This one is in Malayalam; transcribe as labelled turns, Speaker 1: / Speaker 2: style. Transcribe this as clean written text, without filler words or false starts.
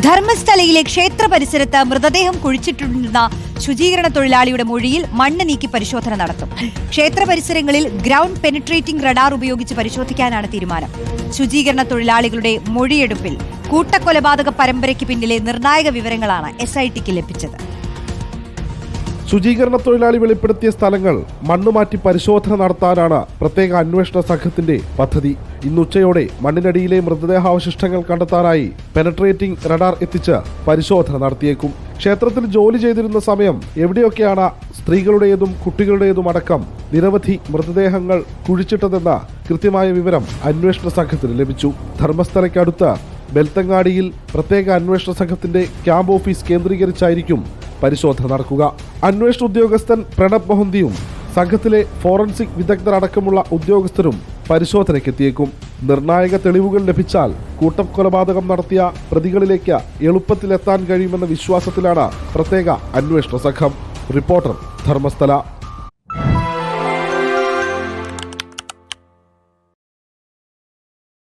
Speaker 1: ധർമ്മസ്ഥലയിലെ ക്ഷേത്ര പരിസരത്ത് മൃതദേഹം കുഴിച്ചിട്ടിരുന്ന ശുചീകരണ തൊഴിലാളിയുടെ മൊഴിയിൽ മണ്ണ് നീക്കി പരിശോധന നടത്തും. ക്ഷേത്ര പരിസരങ്ങളിൽ ഗ്രൗണ്ട് പെനിട്രേറ്റിംഗ് റഡാർ ഉപയോഗിച്ച് പരിശോധിക്കാനാണ് തീരുമാനം. ശുചീകരണ തൊഴിലാളികളുടെ മൊഴിയെടുപ്പിൽ കൂട്ടക്കൊലപാതക പരമ്പരയ്ക്ക് പിന്നിലെ നിർണായക വിവരങ്ങളാണ് SITക്ക് ലഭിച്ചത്.
Speaker 2: ശുചീകരണ തൊഴിലാളി വെളിപ്പെടുത്തിയ സ്ഥലങ്ങൾ മണ്ണുമാറ്റി പരിശോധന നടത്താനാണ് പ്രത്യേക അന്വേഷണ സംഘത്തിന്റെ പദ്ധതി. ഇന്നുച്ചയോടെ മണ്ണിനടിയിലെ മൃതദേഹാവശിഷ്ടങ്ങൾ കണ്ടെത്താനായി പെനട്രേറ്റിംഗ് റഡാർ എത്തിച്ച് പരിശോധന നടത്തിയേക്കും. ക്ഷേത്രത്തിൽ ജോലി ചെയ്തിരുന്ന സമയം എവിടെയൊക്കെയാണ് സ്ത്രീകളുടേതും കുട്ടികളുടേതും അടക്കം നിരവധി മൃതദേഹങ്ങൾ കുഴിച്ചിട്ടതെന്ന കൃത്യമായ വിവരം അന്വേഷണ സംഘത്തിന് ലഭിച്ചു. ധർമ്മസ്ഥലയ്ക്കടുത്ത് ബെൽത്തങ്ങാടിയിൽ പ്രത്യേക അന്വേഷണ സംഘത്തിന്റെ ക്യാമ്പ് ഓഫീസ് കേന്ദ്രീകരിച്ചായിരിക്കും പരിശോധന നടക്കുക. അന്വേഷണ ഉദ്യോഗസ്ഥൻ പ്രണബ് മൊഹന്തിയും സംഘത്തിലെ ഫോറൻസിക് വിദഗ്ധരടക്കമുള്ള ഉദ്യോഗസ്ഥരും പരിശോധനയ്ക്കെത്തിയേക്കും. നിർണായക തെളിവുകൾ ലഭിച്ചാൽ കൂട്ടക്കൊലപാതകം നടത്തിയ പ്രതികളിലേക്ക് എളുപ്പത്തിലെത്താൻ കഴിയുമെന്ന വിശ്വാസത്തിലാണ് പ്രത്യേക അന്വേഷണ സംഘം. റിപ്പോർട്ടർ, ധർമ്മസ്ഥല.